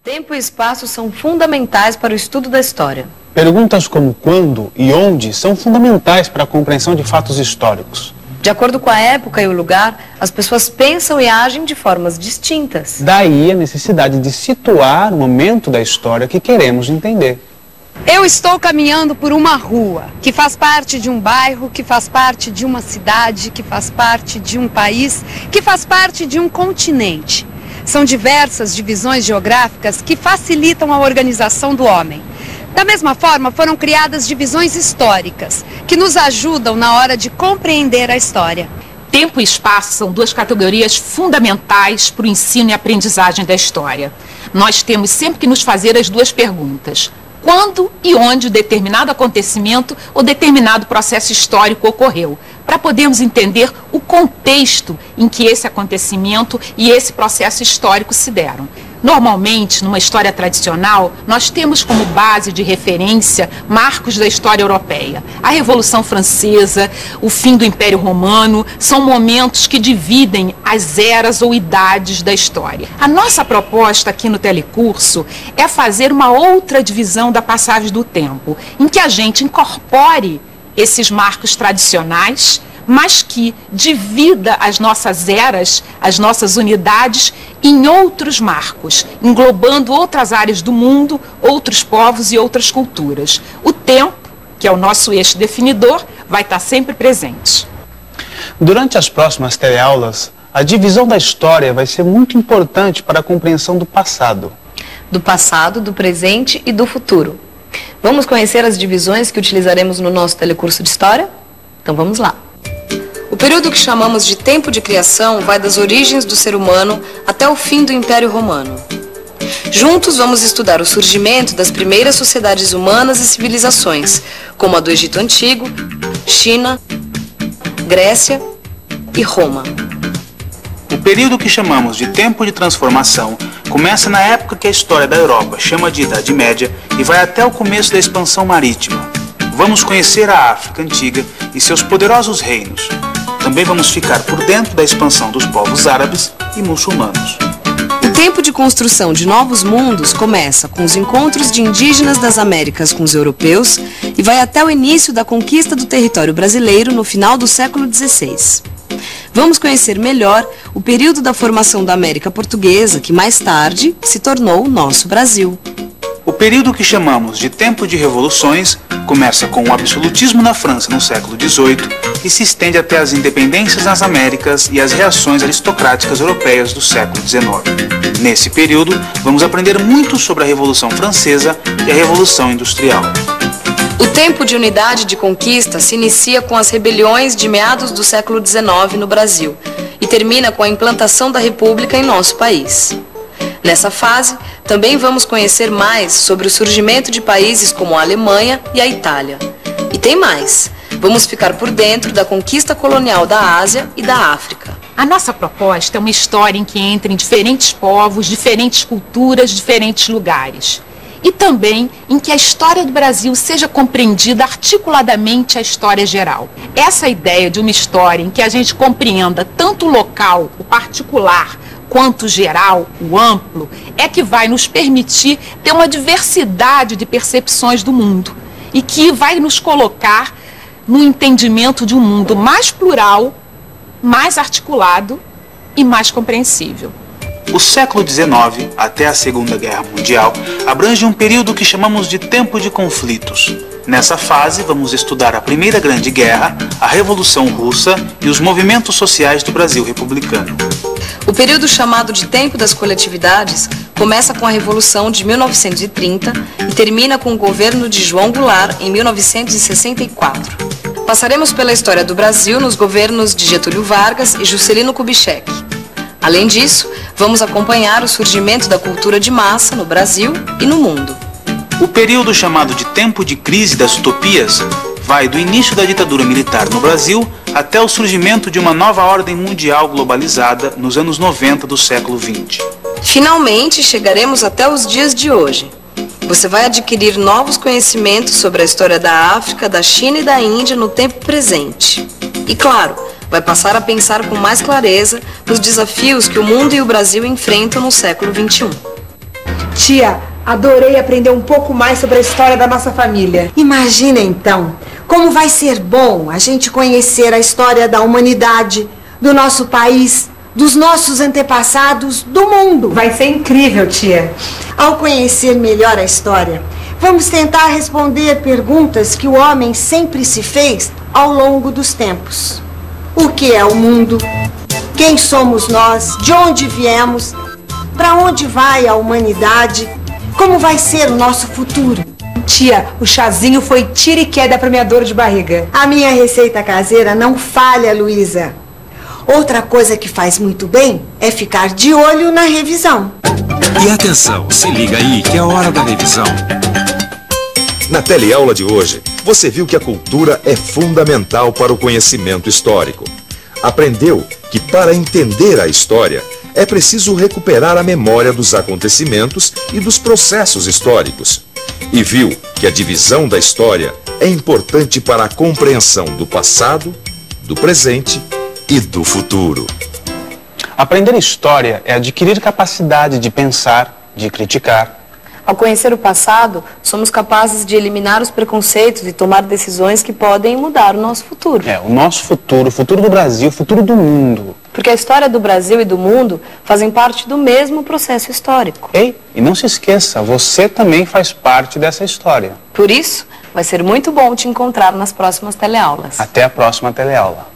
Tempo e espaço são fundamentais para o estudo da história. Perguntas como quando e onde são fundamentais para a compreensão de fatos históricos. De acordo com a época e o lugar, as pessoas pensam e agem de formas distintas. Daí a necessidade de situar o momento da história que queremos entender. Eu estou caminhando por uma rua que faz parte de um bairro, que faz parte de uma cidade, que faz parte de um país, que faz parte de um continente. São diversas divisões geográficas que facilitam a organização do homem. Da mesma forma, foram criadas divisões históricas, que nos ajudam na hora de compreender a história. Tempo e espaço são duas categorias fundamentais para o ensino e aprendizagem da história. Nós temos sempre que nos fazer as duas perguntas: quando e onde determinado acontecimento ou determinado processo histórico ocorreu, para podermos entender o contexto em que esse acontecimento e esse processo histórico se deram. Normalmente, numa história tradicional, nós temos como base de referência marcos da história europeia. A Revolução Francesa, o fim do Império Romano, são momentos que dividem as eras ou idades da história. A nossa proposta aqui no telecurso é fazer uma outra divisão da passagem do tempo, em que a gente incorpore esses marcos tradicionais, mas que divida as nossas eras, as nossas unidades, em outros marcos, englobando outras áreas do mundo, outros povos e outras culturas. O tempo, que é o nosso eixo definidor, vai estar sempre presente. Durante as próximas teleaulas, a divisão da história vai ser muito importante para a compreensão do passado. Do passado, do presente e do futuro. Vamos conhecer as divisões que utilizaremos no nosso telecurso de História? Então vamos lá. O período que chamamos de tempo de criação vai das origens do ser humano até o fim do Império Romano. Juntos vamos estudar o surgimento das primeiras sociedades humanas e civilizações, como a do Egito Antigo, China, Grécia e Roma. O período que chamamos de tempo de transformação começa na época que a história da Europa chama de Idade Média e vai até o começo da expansão marítima. Vamos conhecer a África Antiga e seus poderosos reinos. Também vamos ficar por dentro da expansão dos povos árabes e muçulmanos. O tempo de construção de novos mundos começa com os encontros de indígenas das Américas com os europeus e vai até o início da conquista do território brasileiro no final do século XVI. Vamos conhecer melhor o período da formação da América Portuguesa, que mais tarde se tornou o nosso Brasil. O período que chamamos de tempo de revoluções começa com o absolutismo na França no século XVIII e se estende até as independências nas Américas e as reações aristocráticas europeias do século XIX. Nesse período, vamos aprender muito sobre a Revolução Francesa e a Revolução Industrial. O tempo de unidade de conquista se inicia com as rebeliões de meados do século XIX no Brasil e termina com a implantação da República em nosso país. Nessa fase, também vamos conhecer mais sobre o surgimento de países como a Alemanha e a Itália. E tem mais, vamos ficar por dentro da conquista colonial da Ásia e da África. A nossa proposta é uma história em que entrem diferentes povos, diferentes culturas, diferentes lugares. E também em que a história do Brasil seja compreendida articuladamente à história geral. Essa ideia de uma história em que a gente compreenda tanto o local, o particular, quanto o geral, o amplo, é que vai nos permitir ter uma diversidade de percepções do mundo e que vai nos colocar no entendimento de um mundo mais plural, mais articulado e mais compreensível. O século XIX, até a Segunda Guerra Mundial, abrange um período que chamamos de tempo de conflitos. Nessa fase, vamos estudar a Primeira Grande Guerra, a Revolução Russa e os movimentos sociais do Brasil republicano. O período chamado de Tempo das Coletividades começa com a Revolução de 1930 e termina com o governo de João Goulart em 1964. Passaremos pela história do Brasil nos governos de Getúlio Vargas e Juscelino Kubitschek. Além disso, vamos acompanhar o surgimento da cultura de massa no Brasil e no mundo. O período chamado de Tempo de Crise das Utopias vai do início da ditadura militar no Brasil até o surgimento de uma nova ordem mundial globalizada nos anos 90 do século XX. Finalmente, chegaremos até os dias de hoje. Você vai adquirir novos conhecimentos sobre a história da África, da China e da Índia no tempo presente. E claro, vai passar a pensar com mais clareza nos desafios que o mundo e o Brasil enfrentam no século XXI. Tia, adorei aprender um pouco mais sobre a história da nossa família. Imagina então, como vai ser bom a gente conhecer a história da humanidade, do nosso país, dos nossos antepassados, do mundo. Vai ser incrível, tia. Ao conhecer melhor a história, vamos tentar responder perguntas que o homem sempre se fez ao longo dos tempos. O que é o mundo? Quem somos nós? De onde viemos? Para onde vai a humanidade? Como vai ser o nosso futuro? Tia, o chazinho foi tira e queda para minha dor de barriga. A minha receita caseira não falha, Luísa. Outra coisa que faz muito bem é ficar de olho na revisão. E atenção, se liga aí que é a hora da revisão. Na teleaula de hoje, você viu que a cultura é fundamental para o conhecimento histórico. Aprendeu que para entender a história, é preciso recuperar a memória dos acontecimentos e dos processos históricos. E viu que a divisão da história é importante para a compreensão do passado, do presente e do futuro. Aprender história é adquirir capacidade de pensar, de criticar. Ao conhecer o passado, somos capazes de eliminar os preconceitos e tomar decisões que podem mudar o nosso futuro. O nosso futuro, o futuro do Brasil, o futuro do mundo. Porque a história do Brasil e do mundo fazem parte do mesmo processo histórico. Ei, e não se esqueça, você também faz parte dessa história. Por isso, vai ser muito bom te encontrar nas próximas teleaulas. Até a próxima teleaula.